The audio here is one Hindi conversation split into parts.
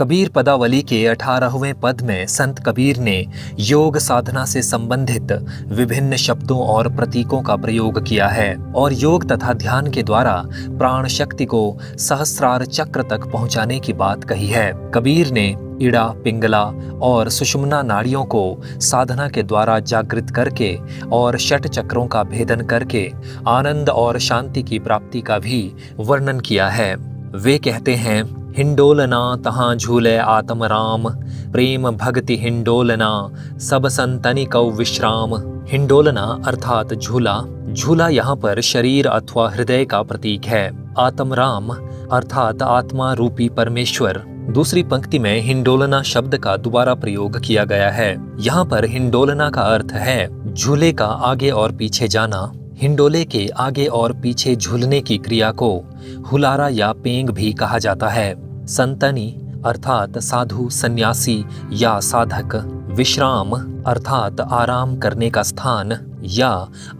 कबीर पदावली के 18वें पद में संत कबीर ने योग साधना से संबंधित विभिन्न शब्दों और प्रतीकों का प्रयोग किया है और योग तथा ध्यान के द्वारा प्राण शक्ति को सहस्रार चक्र तक पहुंचाने की बात कही है। कबीर ने इड़ा, पिंगला और सुषुम्ना नाड़ियों को साधना के द्वारा जागृत करके और षट चक्रों का भेदन करके आनंद और शांति की प्राप्ति का भी वर्णन किया है। वे कहते हैं, हिंडोलना तहाँ झूले आत्म राम, प्रेम भक्ति हिंडोलना सब संतनि कौ विश्राम। हिंडोलना अर्थात झूला। झूला यहाँ पर शरीर अथवा हृदय का प्रतीक है। आत्म राम अर्थात आत्मा रूपी परमेश्वर। दूसरी पंक्ति में हिंडोलना शब्द का दोबारा प्रयोग किया गया है। यहाँ पर हिंडोलना का अर्थ है झूले का आगे और पीछे जाना। हिंडोले के आगे और पीछे झूलने की क्रिया को हुलारा या पेंग भी कहा जाता है। संतनि अर्थात साधु, सन्यासी या साधक। विश्राम अर्थात आराम करने का स्थान या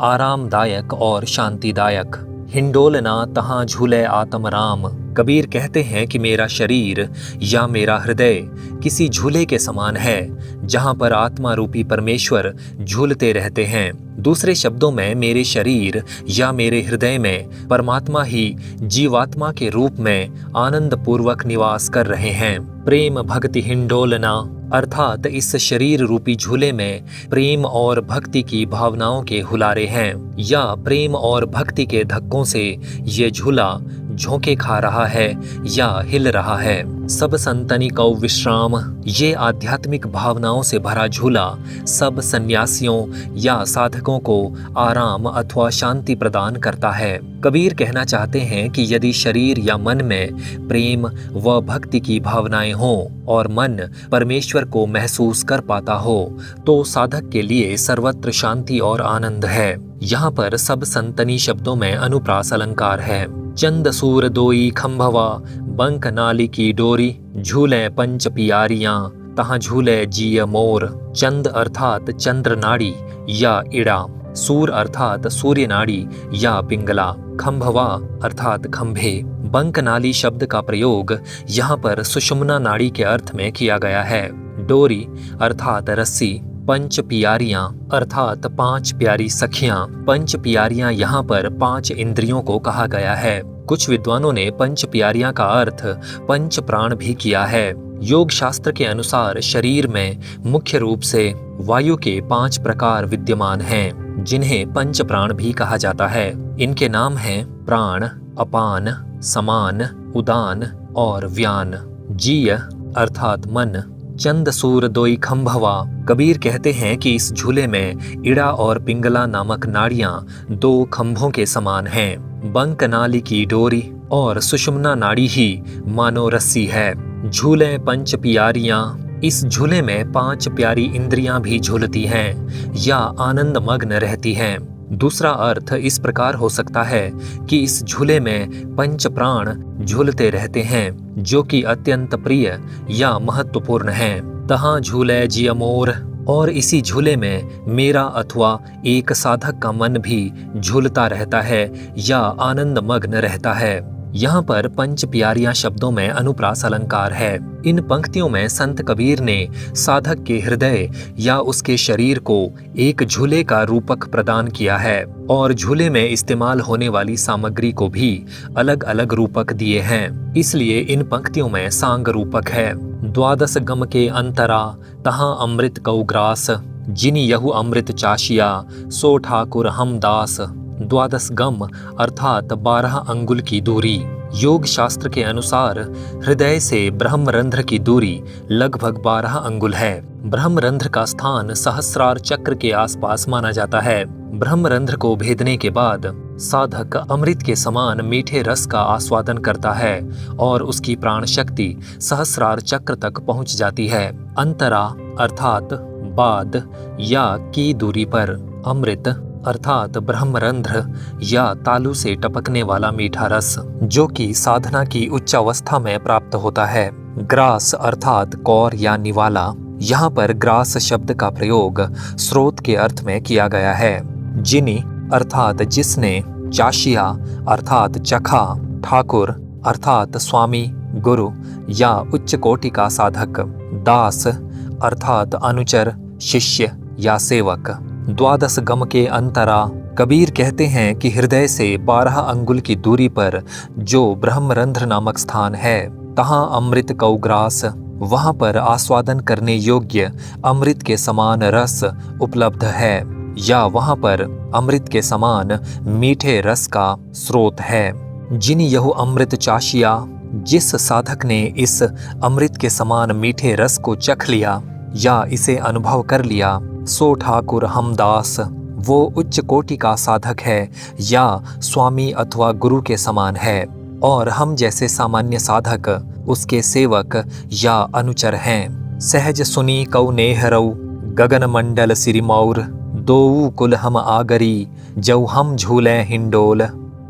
आरामदायक और शांतिदायक। हिंडोलना तहाँ झूले आत्म राम। कबीर कहते हैं कि मेरा शरीर या मेरा हृदय किसी झूले के समान है जहाँ पर आत्मा रूपी परमेश्वर झूलते रहते हैं। दूसरे शब्दों में मेरे शरीर या मेरे हृदय में परमात्मा ही जीवात्मा के रूप में आनंद पूर्वक निवास कर रहे हैं। प्रेम भक्ति हिंडोलना अर्थात इस शरीर रूपी झूले में प्रेम और भक्ति की भावनाओं के हुलारे हैं या प्रेम और भक्ति के धक्कों से ये झूला झोंके खा रहा है या हिल रहा है। सब संतनि कौ विश्राम। ये आध्यात्मिक भावनाओं से भरा झूला सब सन्यासियों या साधकों को आराम अथवा शांति प्रदान करता है। कबीर कहना चाहते हैं कि यदि शरीर या मन में प्रेम व भक्ति की भावनाएं हों और मन परमेश्वर को महसूस कर पाता हो तो साधक के लिए सर्वत्र शांति और आनंद है। यहाँ पर सब संतनी शब्दों में अनुप्रास अलंकार है। चंद सूर दोई खंभवा, बंक नाली की डोरी, झूले पंच पियारियां तहाँ झूले जिय मोर। चंद अर्थात चंद्र नाड़ी या इड़ा, सूर अर्थात सूर्य नाड़ी या पिंगला, खंभवा अर्थात खंभे। बंक नाली शब्द का प्रयोग यहाँ पर सुषुम्ना नाड़ी के अर्थ में किया गया है। डोरी अर्थात रस्सी। पंच पियारियां अर्थात 5 प्यारी सखियां। पंच पियारियां यहाँ पर 5 इंद्रियों को कहा गया है। कुछ विद्वानों ने पंच प्यारियां का अर्थ पंच प्राण भी किया है। योग शास्त्र के अनुसार शरीर में मुख्य रूप से वायु के 5 प्रकार विद्यमान हैं, जिन्हें पंच प्राण भी कहा जाता है। इनके नाम हैं प्राण, अपान, समान, उदान और व्यान। जीय अर्थात मन। चंद सूर दोई खंभवा। कबीर कहते हैं कि इस झूले में इड़ा और पिंगला नामक नाड़ियां 2 खंभों के समान हैं। बंक नाली की डोरी और सुषुम्ना नाड़ी ही मानो रस्सी है। झूले पंच पियारियां। इस झूले में 5 प्यारी इंद्रियां भी झूलती हैं या आनंद मग्न रहती हैं। दूसरा अर्थ इस प्रकार हो सकता है कि इस झूले में पंच प्राण झूलते रहते हैं जो कि अत्यंत प्रिय या महत्वपूर्ण हैं। तहाँ झूले जिय मोर। और इसी झूले में मेरा अथवा एक साधक का मन भी झूलता रहता है या आनंद मग्न रहता है। यहाँ पर पंच प्यारियां शब्दों में अनुप्रास अलंकार है। इन पंक्तियों में संत कबीर ने साधक के हृदय या उसके शरीर को एक झूले का रूपक प्रदान किया है और झूले में इस्तेमाल होने वाली सामग्री को भी अलग अलग रूपक दिए हैं। इसलिए इन पंक्तियों में सांग रूपक है। 12 गम के अंतरा तहाँ अमृत कौ ग्रास, जिनि यहु अमृत चाशिया सो ठाकुर हम दास। 12 गम अर्थात 12 अंगुल की दूरी। योग शास्त्र के अनुसार हृदय से ब्रह्मरंध्र की दूरी लगभग 12 अंगुल है। ब्रह्मरंध्र का स्थान सहस्रार चक्र के आसपास माना जाता है। ब्रह्मरंध्र को भेदने के बाद साधक अमृत के समान मीठे रस का आस्वादन करता है और उसकी प्राण शक्ति सहस्रार चक्र तक पहुंच जाती है। अंतरा अर्थात बाद या की दूरी पर, अमृत अर्थात ब्रह्मरंध्र या तालु से टपकने वाला मीठा रस जो कि साधना की उच्चावस्था में प्राप्त होता है। ग्रास अर्थात कौर या निवाला। यहाँ पर ग्रास शब्द का प्रयोग स्रोत के अर्थ में किया गया है। जिनि अर्थात जिसने, चाशिया अर्थात चखा, ठाकुर अर्थात स्वामी गुरु या उच्च कोटि का साधक, दास अर्थात अनुचर, शिष्य या सेवक। द्वादश गम के अंतरा। कबीर कहते हैं कि हृदय से 12 अंगुल की दूरी पर जो ब्रह्मरंध्र नामक स्थान है, तहाँ अमृत कौग्रास, वहाँ पर आस्वादन करने योग्य अमृत के समान रस उपलब्ध है, या वहाँ पर अमृत के समान मीठे रस का स्रोत है। जिन यह अमृत चाशिया, जिस साधक ने इस अमृत के समान मीठे रस को चख लिया या इसे अनुभव कर लिया, सो ठाकुर हमदास, वो उच्च कोटि का साधक है या स्वामी अथवा गुरु के समान है, और हम जैसे सामान्य साधक उसके सेवक या अनुचर हैं। सहज सुनी कौ नेहरऊ, गगन मंडल सिरिमौर, दोऊ कुल हम आगरी, जऊ हम झूले हिंडोल।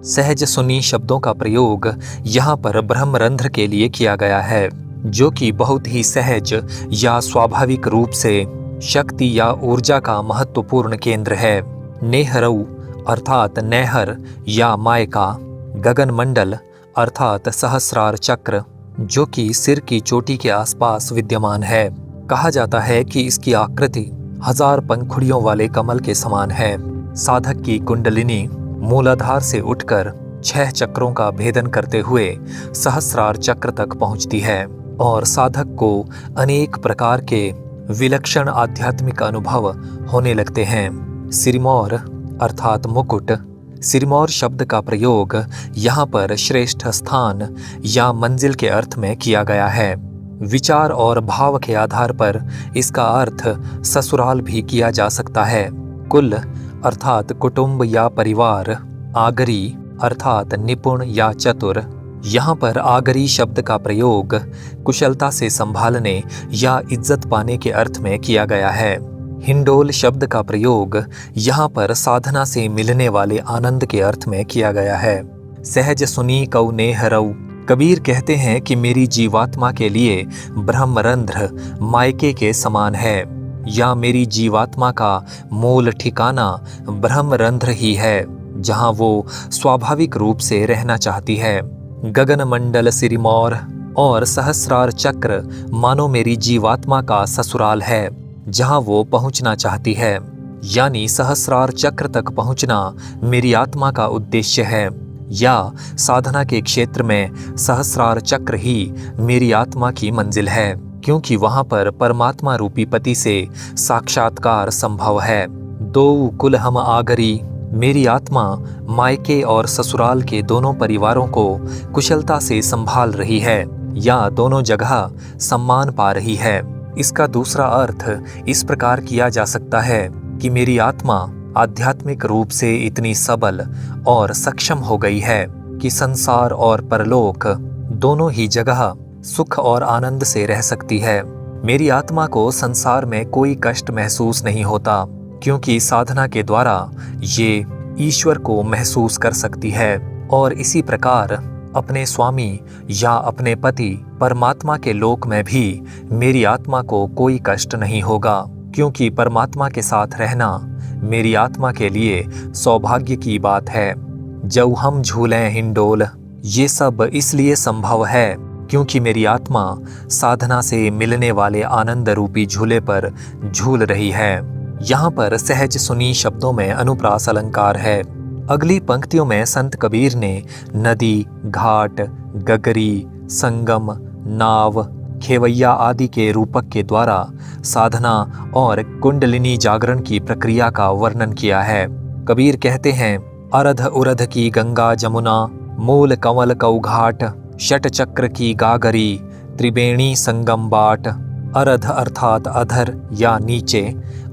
सहज सुनी शब्दों का प्रयोग यहाँ पर ब्रह्मरंध्र के लिए किया गया है, जो कि बहुत ही सहज या स्वाभाविक रूप से शक्ति या ऊर्जा का महत्वपूर्ण केंद्र है। नेहरऊ अर्थात नेहर या मायका, गगन मंडल अर्थात सहस्रार चक्र, जो कि सिर की चोटी के आसपास विद्यमान है। कहा जाता है कि इसकी आकृति 1000 पंखुड़ियों वाले कमल के समान है। साधक की कुंडलिनी मूलाधार से उठकर 6 चक्रों का भेदन करते हुए सहस्रार चक्र तक पहुंचती है, और साधक को अनेक प्रकार के विलक्षण आध्यात्मिक अनुभव होने लगते हैं। सिरमौर अर्थात मुकुट। सिरमौर शब्द का प्रयोग यहाँ पर श्रेष्ठ स्थान या मंजिल के अर्थ में किया गया है। विचार और भाव के आधार पर इसका अर्थ ससुराल भी किया जा सकता है। कुल अर्थात कुटुंब या परिवार। आगरी अर्थात निपुण या चतुर। यहाँ पर आगरी शब्द का प्रयोग कुशलता से संभालने या इज्जत पाने के अर्थ में किया गया है। हिंडोल शब्द का प्रयोग यहाँ पर साधना से मिलने वाले आनंद के अर्थ में किया गया है। सहज सुनी कौ नेहरऊ। कबीर कहते हैं कि मेरी जीवात्मा के लिए ब्रह्मरंध्र मायके के समान है, या मेरी जीवात्मा का मूल ठिकाना ब्रह्मरंध्र ही है, जहाँ वो स्वाभाविक रूप से रहना चाहती है। गगन मंडल सिरिमौर और सहस्रार चक्र मानो मेरी जीवात्मा का ससुराल है, जहाँ वो पहुँचना चाहती है। यानी सहस्रार चक्र तक पहुँचना मेरी आत्मा का उद्देश्य है, या साधना के क्षेत्र में सहस्रार चक्र ही मेरी आत्मा की मंजिल है, क्योंकि वहाँ पर परमात्मा रूपी पति से साक्षात्कार संभव है। दो कुल हम आगरी। मेरी आत्मा मायके और ससुराल के दोनों परिवारों को कुशलता से संभाल रही है, या दोनों जगह सम्मान पा रही है। इसका दूसरा अर्थ इस प्रकार किया जा सकता है कि मेरी आत्मा आध्यात्मिक रूप से इतनी सबल और सक्षम हो गई है कि संसार और परलोक दोनों ही जगह सुख और आनंद से रह सकती है। मेरी आत्मा को संसार में कोई कष्ट महसूस नहीं होता, क्योंकि साधना के द्वारा ये ईश्वर को महसूस कर सकती है, और इसी प्रकार अपने स्वामी या अपने पति परमात्मा के लोक में भी मेरी आत्मा को कोई कष्ट नहीं होगा, क्योंकि परमात्मा के साथ रहना मेरी आत्मा के लिए सौभाग्य की बात है। जब हम झूलें हिंडोल, ये सब इसलिए संभव है क्योंकि मेरी आत्मा साधना से मिलने वाले आनंद रूपी झूले पर झूल रही है। यहाँ पर सहज सुनी शब्दों में अनुप्रास अलंकार है। अगली पंक्तियों में संत कबीर ने नदी, घाट, गगरी, संगम, नाव, खेवैया आदि के रूपक के द्वारा साधना और कुंडलिनी जागरण की प्रक्रिया का वर्णन किया है। कबीर कहते हैं, अरध उरध की गंगा जमुना, मूल कंवल कौ घाट, षट चक्र की गागरी, त्रिवेणी संगम बाट। अरध अर्थात अधर या नीचे,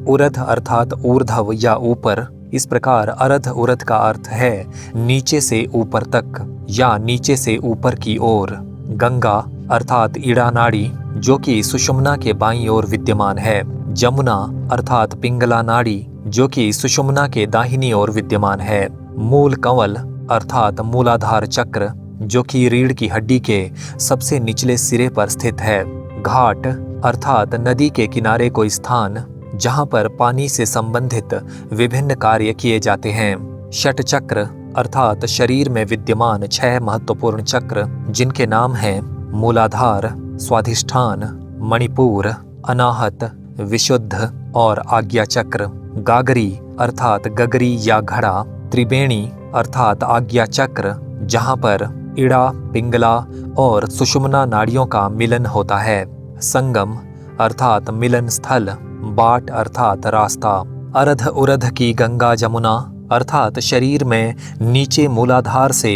उरध अर्थात ऊर्ध्व या ऊपर। इस प्रकार अरध उरध का अर्थ है नीचे से ऊपर तक या नीचे से ऊपर की ओर। गंगा अर्थात ईड़ा नाड़ी, जो कि सुषुम्ना के बाईं ओर विद्यमान है। जमुना अर्थात पिंगला नाड़ी, जो कि सुषुम्ना के दाहिनी ओर विद्यमान है। मूल कंवल अर्थात मूलाधार चक्र, जो कि रीढ़ की हड्डी के सबसे निचले सिरे पर स्थित है। घाट अर्थात नदी के किनारे कोई स्थान जहाँ पर पानी से संबंधित विभिन्न कार्य किए जाते हैं। षट चक्र अर्थात शरीर में विद्यमान 6 महत्वपूर्ण चक्र, जिनके नाम हैं मूलाधार, स्वाधिष्ठान, मणिपुर, अनाहत, विशुद्ध और आज्ञा चक्र। गागरी अर्थात गगरी या घड़ा, त्रिवेणी अर्थात आज्ञा चक्र, जहाँ पर इड़ा, पिंगला और सुषुम्ना नाड़ियों का मिलन होता है। संगम अर्थात मिलन स्थल, बाट अर्थात रास्ता। अर्ध उर्ध की गंगा जमुना अर्थात शरीर में नीचे मूलाधार से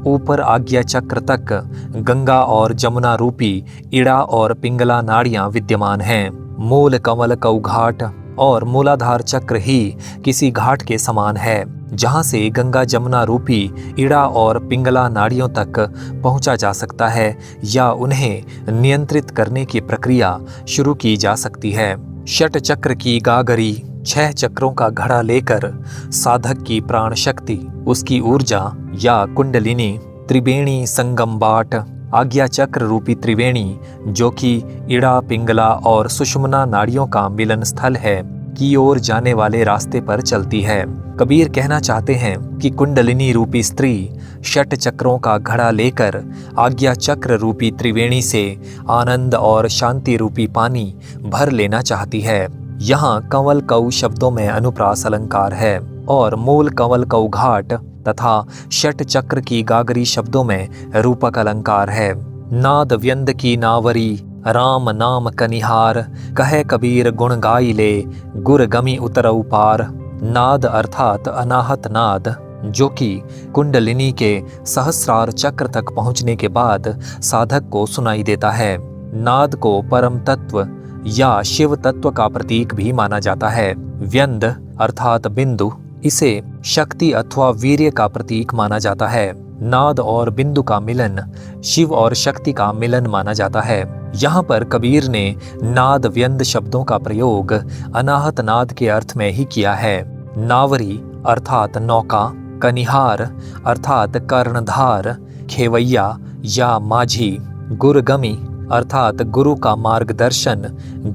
ऊपर आज्ञा चक्र तक गंगा और जमुना रूपी इड़ा और पिंगला नाड़ियां विद्यमान हैं। मूल कमल कौघाट और मूलाधार चक्र ही किसी घाट के समान है, जहां से गंगा जमुना रूपी इड़ा और पिंगला नाड़ियों तक पहुंचा जा सकता है या उन्हें नियंत्रित करने की प्रक्रिया शुरू की जा सकती है। षट चक्र की गागरी 6 चक्रों का घड़ा लेकर साधक की प्राण शक्ति, उसकी ऊर्जा या कुंडलिनी, त्रिवेणी संगम बाट, आज्ञा चक्र रूपी त्रिवेणी जो कि इड़ा, पिंगला और सुषुम्ना नाड़ियों का मिलन स्थल है, की ओर जाने वाले रास्ते पर चलती है। कबीर कहना चाहते हैं कि कुंडलिनी रूपी स्त्री षट चक्रों का घड़ा लेकर आज्ञा चक्र रूपी त्रिवेणी से आनंद और शांति रूपी पानी भर लेना चाहती है। यहाँ कंवल कौ शब्दों में अनुप्रास अलंकार है और मूल कंवल कौ घाट तथा षट चक्र की गागरी शब्दों में रूपक अलंकार है। नाद व्यंद की नावरी राम नाम कनिहार, कहे कबीर गुण गाई ले गुर गमी उतरऊ पार। नाद अर्थात अनाहत नाद, जो कि कुंडलिनी के सहस्रार चक्र तक पहुंचने के बाद साधक को सुनाई देता है। नाद को परम तत्व या शिव तत्व का प्रतीक भी माना जाता है। व्यंद अर्थात बिंदु, इसे शक्ति अथवा वीर्य का प्रतीक माना जाता है। नाद और बिंदु का मिलन शिव और शक्ति का मिलन माना जाता है। यहाँ पर कबीर ने नाद व्यंद शब्दों का प्रयोग अनाहत नाद के अर्थ में ही किया है। नावरी अर्थात नौका, कनिहार अर्थात कर्णधार, खेवैया या माझी, गुरगमी अर्थात गुरु का मार्गदर्शन,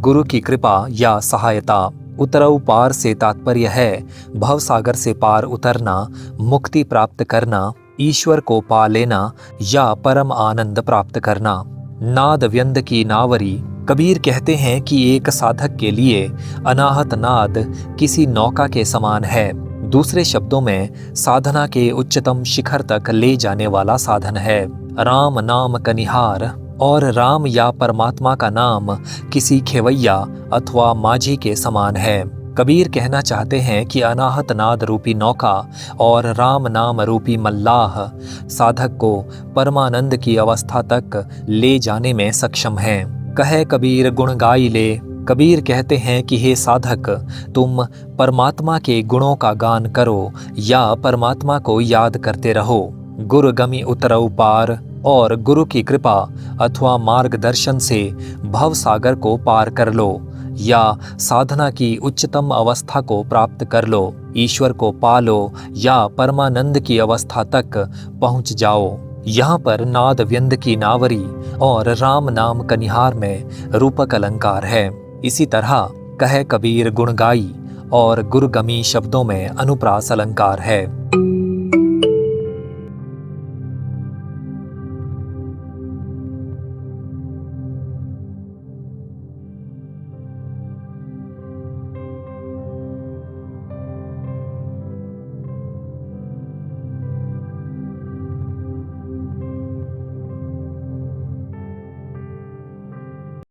गुरु की कृपा या सहायता। उतरऊ पार से तात्पर्य है भवसागर से पार उतरना, मुक्ति प्राप्त करना, ईश्वर को पा लेना या परम आनंद प्राप्त करना। नाद व्यंद की नावरी, कबीर कहते हैं कि एक साधक के लिए अनाहत नाद किसी नौका के समान है। दूसरे शब्दों में साधना के उच्चतम शिखर तक ले जाने वाला साधन है। राम नाम कनिहार और राम या परमात्मा का नाम किसी खेवैया अथवा माझी के समान है। कबीर कहना चाहते हैं कि अनाहत नाद रूपी नौका और राम नाम रूपी मल्लाह साधक को परमानंद की अवस्था तक ले जाने में सक्षम है। कहे कबीर गुण गाई ले, कबीर कहते हैं कि हे साधक, तुम परमात्मा के गुणों का गान करो या परमात्मा को याद करते रहो। गुरु गमी उतरऊ पार, और गुरु की कृपा अथवा मार्गदर्शन से भव सागर को पार कर लो या साधना की उच्चतम अवस्था को प्राप्त कर लो, ईश्वर को पालो या परमानंद की अवस्था तक पहुंच जाओ। यहाँ पर नाद व्यंद की नावरी और राम नाम कनिहार में रूपक अलंकार है। इसी तरह कहे कबीर गुण गाई और गुरगमी शब्दों में अनुप्रास अलंकार है।